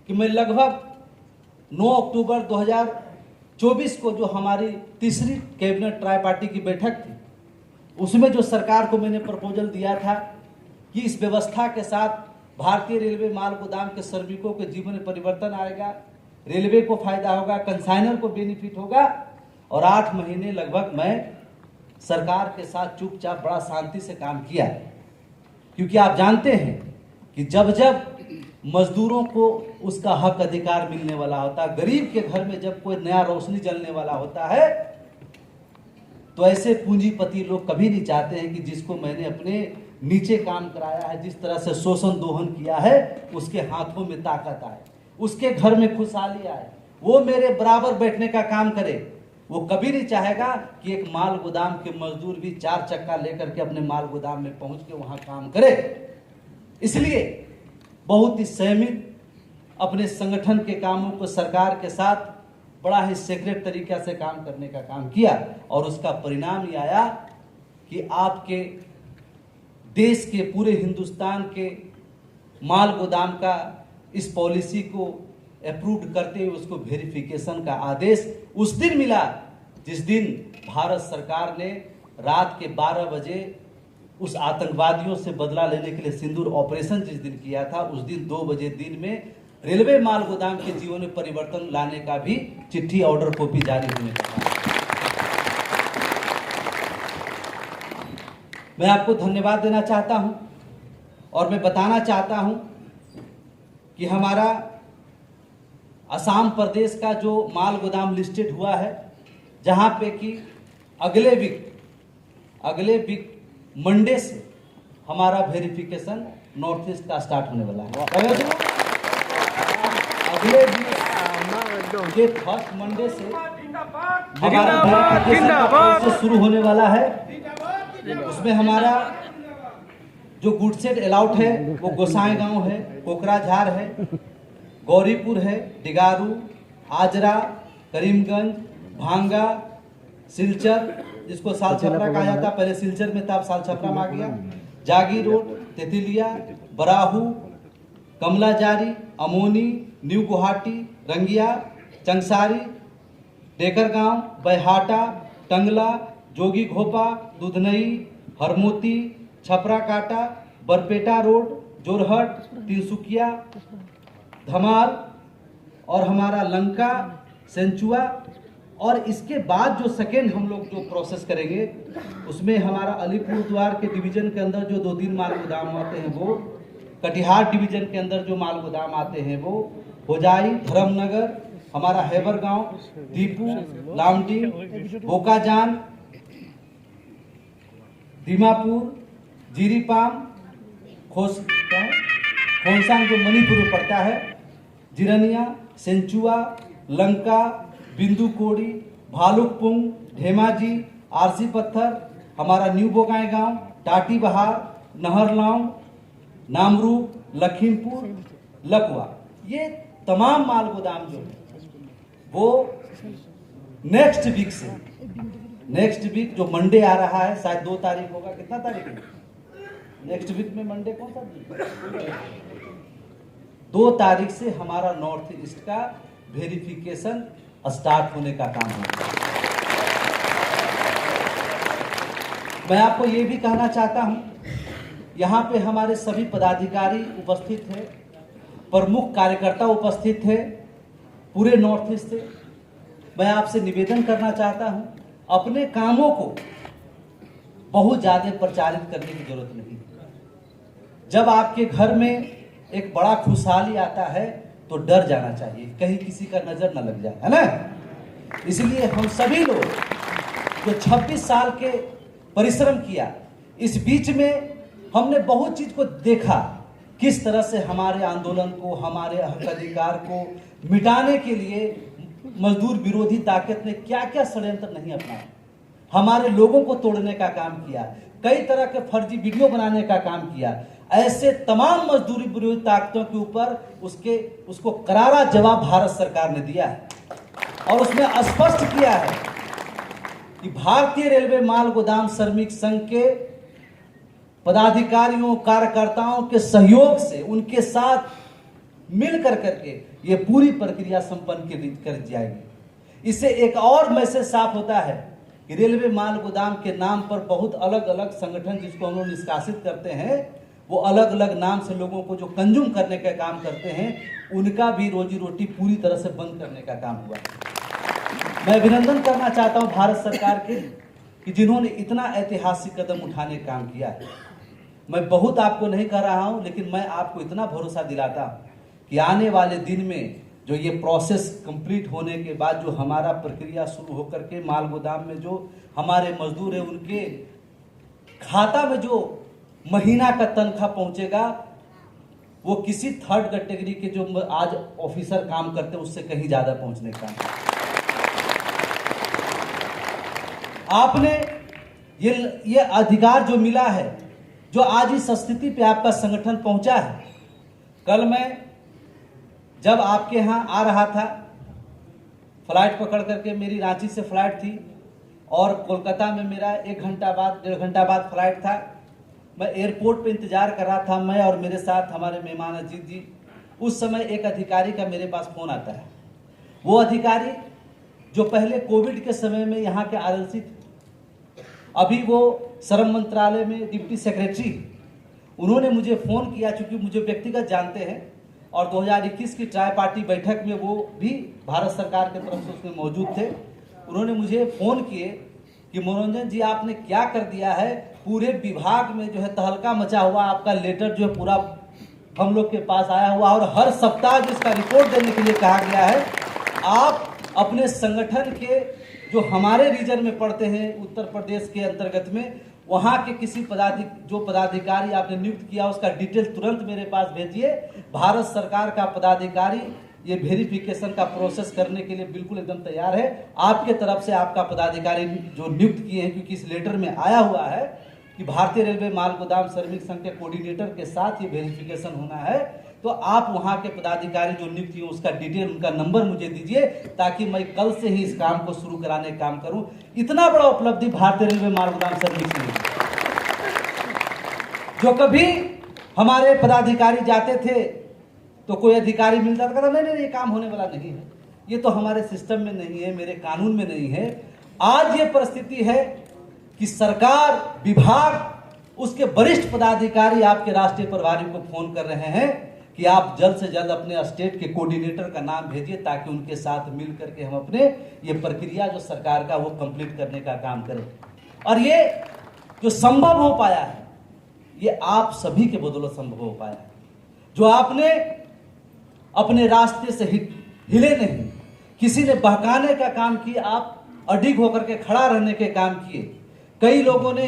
कि मैं लगभग 9 अक्टूबर 2024 को जो हमारी तीसरी कैबिनेट ट्राई पार्टी की बैठक थी, उसमें जो सरकार को मैंने प्रपोजल दिया था कि इस व्यवस्था के साथ भारतीय रेलवे माल गोदाम के श्रमिकों के जीवन में परिवर्तन आएगा, रेलवे को फायदा होगा, कंसाइनर को बेनिफिट होगा। और 8 महीने लगभग मैं सरकार के साथ चुपचाप बड़ा शांति से काम किया, क्योंकि आप जानते हैं कि जब जब मजदूरों को उसका हक अधिकार मिलने वाला होता है, गरीब के घर में जब कोई नया रोशनी जलने वाला होता है, तो ऐसे पूंजीपति लोग कभी नहीं चाहते हैं कि जिसको मैंने अपने नीचे काम कराया है, जिस तरह से शोषण दोहन किया है, उसके हाथों में ताकत आए, उसके घर में खुशहाली आए, वो मेरे बराबर बैठने का काम करे। वो कभी नहीं चाहेगा कि एक माल गोदाम के मजदूर भी 4 चक्का लेकर के अपने माल गोदाम में पहुंच के वहां काम करे। इसलिए बहुत ही संयमित अपने संगठन के कामों को सरकार के साथ बड़ा ही सीक्रेट तरीके से काम करने का काम किया, और उसका परिणाम ये आया कि आपके देश के पूरे हिंदुस्तान के माल गोदाम का इस पॉलिसी को अप्रूव करते हुए उसको वेरिफिकेशन का आदेश उस दिन मिला, जिस दिन भारत सरकार ने रात के 12 बजे उस आतंकवादियों से बदला लेने के लिए सिंदूर ऑपरेशन जिस दिन किया था, उस दिन 2 बजे दिन में रेलवे माल गोदाम के जीवन में परिवर्तन लाने का भी चिट्ठी ऑर्डर कॉपी जारी होने का। मैं आपको धन्यवाद देना चाहता हूं और मैं बताना चाहता हूं कि हमारा असम प्रदेश का जो माल गोदाम लिस्टेड हुआ है, जहां पे कि अगले वीक मंडे से हमारा वेरिफिकेशन नॉर्थ ईस्ट का स्टार्ट होने वाला है। अगले वीक के फर्स्ट मंडे से हमारा वेरिफिकेशन शुरू होने वाला है। उसमें हमारा जो गुडसेट अलाउट है वो गोसाईगांव है, कोकराझार है, गौरीपुर है, डिगारू, आजरा, करीमगंज, भांगा, सिलचर, जिसको साल छपरा कहा जाता, पहले सिलचर में था, अब साल छपरा में आ गया, जागी रोड, तेतिलिया, बराहू, कमलाजारी, अमोनी, न्यू गुवाहाटी, रंगिया, चंगसारी, डेकरगांव, बैहाटा, टंगला, जोगी घोपा, दुधनई, हरमोती, छपरा काटा, बरपेटा रोड, जोरहट, तिनसुकिया, धमाल और हमारा लंका, सेंचुआ। और इसके बाद जो सेकेंड हम लोग जो प्रोसेस करेंगे, उसमें हमारा अलीपुर द्वार के डिवीजन के अंदर जो 2-3 माल गोदाम आते हैं वो, कटिहार डिवीजन के अंदर जो माल गोदाम आते हैं वो, होजाई, धर्मनगर, हमारा हैबर गांव, दीपू, लामडी, बोकाजान, दीमापुर, जीरीपाम, खोंसांग जो मणिपुर में पड़ता है, जिरनिया, सेंचुआ, लंका, बिंदु कोड़ी, भालुकपुंग, धेमाजी, आरसी पत्थर, हमारा न्यू बोकाई गांव, टाटी बहार, नहरलांव, नामरूप, लखीमपुर, लकवा, ये तमाम माल गोदाम जो है वो नेक्स्ट वीक जो मंडे आ रहा है, शायद 2 तारीख होगा, कितना तारीख है नेक्स्ट वीक में? मंडे कौन सा दिन? 2 तारीख से हमारा नॉर्थ ईस्ट का वेरिफिकेशन स्टार्ट होने का काम होगा। मैं आपको ये भी कहना चाहता हूं, यहाँ पे हमारे सभी पदाधिकारी उपस्थित हैं, प्रमुख कार्यकर्ता उपस्थित है पूरे नॉर्थ ईस्ट से। मैं आपसे निवेदन करना चाहता हूं, अपने कामों को बहुत ज्यादा प्रचारित करने की जरूरत नहीं। जब आपके घर में एक बड़ा खुशहाली आता है तो डर जाना चाहिए, कहीं किसी का नजर न लग जाए, है ना। इसलिए हम सभी लोग जो 26 साल के परिश्रम किया, इस बीच में हमने बहुत चीज को देखा, किस तरह से हमारे आंदोलन को, हमारे हक अधिकार को मिटाने के लिए मजदूर विरोधी ताकत ने क्या क्या षड्यंत्र नहीं अपनाया, हमारे लोगों को तोड़ने का काम किया, कई तरह के फर्जी वीडियो बनाने का काम किया। ऐसे तमाम मजदूरी विरोधी ताकतों के ऊपर उसको करारा जवाब भारत सरकार ने दिया है, और उसमें स्पष्ट किया है कि भारतीय रेलवे माल गोदाम श्रमिक संघ के पदाधिकारियों, कार्यकर्ताओं के सहयोग से, उनके साथ मिल करके ये पूरी प्रक्रिया संपन्न कर जाएगी। इससे एक और मैसेज साफ होता है कि रेलवे माल गोदाम के नाम पर बहुत अलग अलग संगठन जिसको हम लोग निष्कासित करते हैं, वो अलग अलग नाम से लोगों को जो कंज्यूम करने का काम करते हैं, उनका भी रोजी रोटी पूरी तरह से बंद करने का काम हुआ। मैं अभिनंदन करना चाहता हूं भारत सरकार के कि जिन्होंने इतना ऐतिहासिक कदम उठाने का काम किया है। मैं बहुत आपको नहीं कह रहा हूं, लेकिन मैं आपको इतना भरोसा दिलाता हूं कि आने वाले दिन में जो ये प्रोसेस कंप्लीट होने के बाद जो हमारा प्रक्रिया शुरू होकर के माल गोदाम में जो हमारे मजदूर हैं उनके खाता में जो महीना का तनख्वाह पहुंचेगा, वो किसी थर्ड कैटेगरी के जो आज ऑफिसर काम करते हैं उससे कहीं ज्यादा पहुंचने का। आपने ये अधिकार जो मिला है, जो आज इस स्थिति पे आपका संगठन पहुंचा है। कल मैं जब आपके यहाँ आ रहा था, फ्लाइट पकड़ करके, मेरी रांची से फ्लाइट थी और कोलकाता में मेरा 1 घंटा बाद 1.5 घंटा बाद फ्लाइट था। मैं एयरपोर्ट पे इंतजार कर रहा था, मैं और मेरे साथ हमारे मेहमान अजीत जी। उस समय एक अधिकारी का मेरे पास फोन आता है। वो अधिकारी जो पहले कोविड के समय में यहाँ के RLC थे, अभी वो श्रम मंत्रालय में डिप्टी सेक्रेटरी। उन्होंने मुझे फ़ोन किया, चूंकि मुझे व्यक्तिगत जानते हैं, और 2021 की ट्राई पार्टी बैठक में वो भी भारत सरकार की तरफ से उसमें मौजूद थे। उन्होंने मुझे फ़ोन किए कि मनोरंजन जी, आपने क्या कर दिया है, पूरे विभाग में जो है तहलका मचा हुआ, आपका लेटर जो है पूरा हम लोग के पास आया हुआ, और हर सप्ताह जिसका रिपोर्ट देने के लिए कहा गया है। आप अपने संगठन के जो हमारे रीजन में पड़ते हैं, उत्तर प्रदेश के अंतर्गत में, वहाँ के किसी पदाधिकारी आपने नियुक्त किया, उसका डिटेल तुरंत मेरे पास भेजिए। भारत सरकार का पदाधिकारी ये वेरिफिकेशन का प्रोसेस करने के लिए बिल्कुल एकदम तैयार है। आपके तरफ से आपका पदाधिकारी जो नियुक्त किए हैं, क्योंकि इस लेटर में आया हुआ है कि भारतीय रेलवे माल गोदाम श्रमिक संघ के कोऑर्डिनेटर के साथ ये वेरिफिकेशन होना है, तो आप वहाँ के पदाधिकारी जो नियुक्त किए उसका डिटेल, उनका नंबर मुझे दीजिए, ताकि मैं कल से ही इस काम को शुरू कराने का काम करूं। इतना बड़ा उपलब्धि भारतीय रेलवे माल गोदाम श्रमिक संघ, जो कभी हमारे पदाधिकारी जाते थे तो कोई अधिकारी मिलता था, नहीं नहीं ये काम होने वाला नहीं है, ये तो हमारे सिस्टम में नहीं है, मेरे कानून में नहीं है। आज ये परिस्थिति है कि सरकार, विभाग, उसके वरिष्ठ पदाधिकारी आपके राष्ट्रीय प्रभारी को फोन कर रहे हैं कि आप जल्द से जल्द अपने स्टेट के कोऑर्डिनेटर का नाम भेजिए, ताकि उनके साथ मिल करके हम अपने ये प्रक्रिया जो सरकार का वो कंप्लीट करने का काम करें। और ये जो संभव हो पाया है, ये आप सभी के बदौलत संभव हो पाया है। जो आपने अपने रास्ते से हिले नहीं, किसी ने बहकाने का काम किया, आप अडिग होकर के खड़ा रहने के काम किए। कई लोगों ने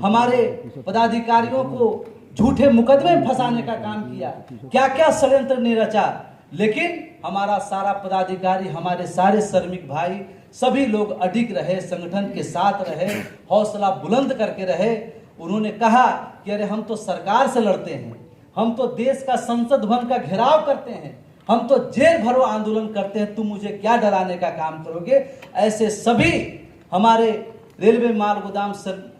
हमारे पदाधिकारियों को झूठे मुकदमे में फंसाने का काम किया, क्या क्या षड्यंत्र ने रचा, लेकिन हमारा सारा पदाधिकारी, हमारे सारे श्रमिक भाई, सभी लोग अडिग रहे, संगठन के साथ रहे, हौसला बुलंद करके रहे। उन्होंने कहा कि अरे हम तो सरकार से लड़ते हैं, हम तो देश का संसद भवन का घेराव करते हैं, हम तो जेल भरो आंदोलन करते हैं, तुम मुझे क्या डराने का काम करोगे। ऐसे सभी हमारे रेलवे माल गोदाम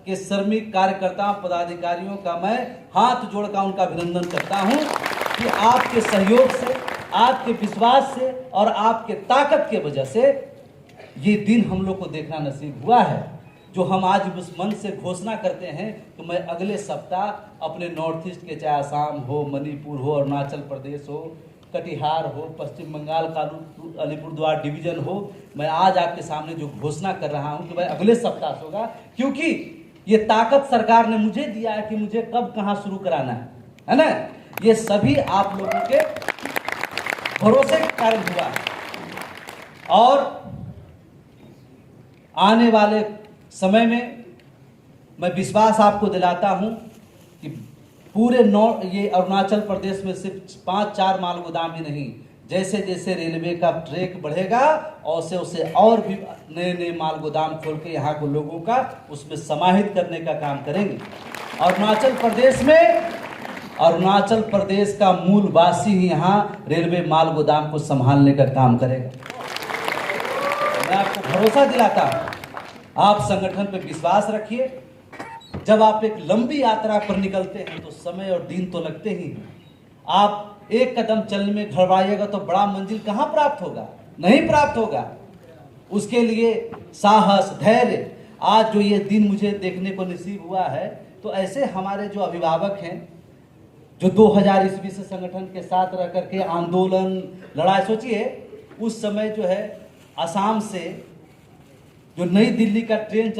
के श्रमिक कार्यकर्ताओं, पदाधिकारियों का मैं हाथ जोड़कर उनका अभिनंदन करता हूं कि आपके सहयोग से, आपके विश्वास से और आपके ताकत के वजह से ये दिन हम लोग को देखना नसीब हुआ है। जो हम आज उस मन से घोषणा करते हैं तो मैं अगले सप्ताह अपने नॉर्थ ईस्ट के, चाहे आसाम हो, मणिपुर हो, अरुणाचल प्रदेश हो, कटिहार हो, पश्चिम बंगाल का अलीपुरद्वार डिवीजन हो, मैं आज आपके सामने जो घोषणा कर रहा हूं कि भाई अगले सप्ताह होगा, क्योंकि ये ताकत सरकार ने मुझे दिया है कि मुझे कब कहां शुरू कराना है ना। ये सभी आप लोगों के भरोसे के कारण हुआ है। और आने वाले समय में मैं विश्वास आपको दिलाता हूं कि पूरे ये अरुणाचल प्रदेश में सिर्फ 5-4 माल गोदाम ही नहीं, जैसे जैसे रेलवे का ट्रैक बढ़ेगा और उसे और भी नए नए माल गोदाम खोल के यहाँ को लोगों का उसमें समाहित करने का काम करेंगे। अरुणाचल प्रदेश का मूलवासी ही यहाँ रेलवे माल गोदाम को संभालने का काम करेगा। मैं आपको भरोसा दिलाता हूँ, आप संगठन पे विश्वास रखिए। जब आप एक लंबी यात्रा पर निकलते हैं तो समय और दिन तो लगते ही हैं। आप एक कदम चलने में घबराइएगा तो बड़ा मंजिल कहाँ प्राप्त होगा, नहीं प्राप्त होगा। उसके लिए साहस, धैर्य, आज जो ये दिन मुझे देखने को नसीब हुआ है, तो ऐसे हमारे जो अभिभावक हैं जो 2000 ईस्वी से संगठन के साथ रह करके आंदोलन, लड़ाई, सोचिए उस समय जो है असम से जो नई दिल्ली का ट्रेन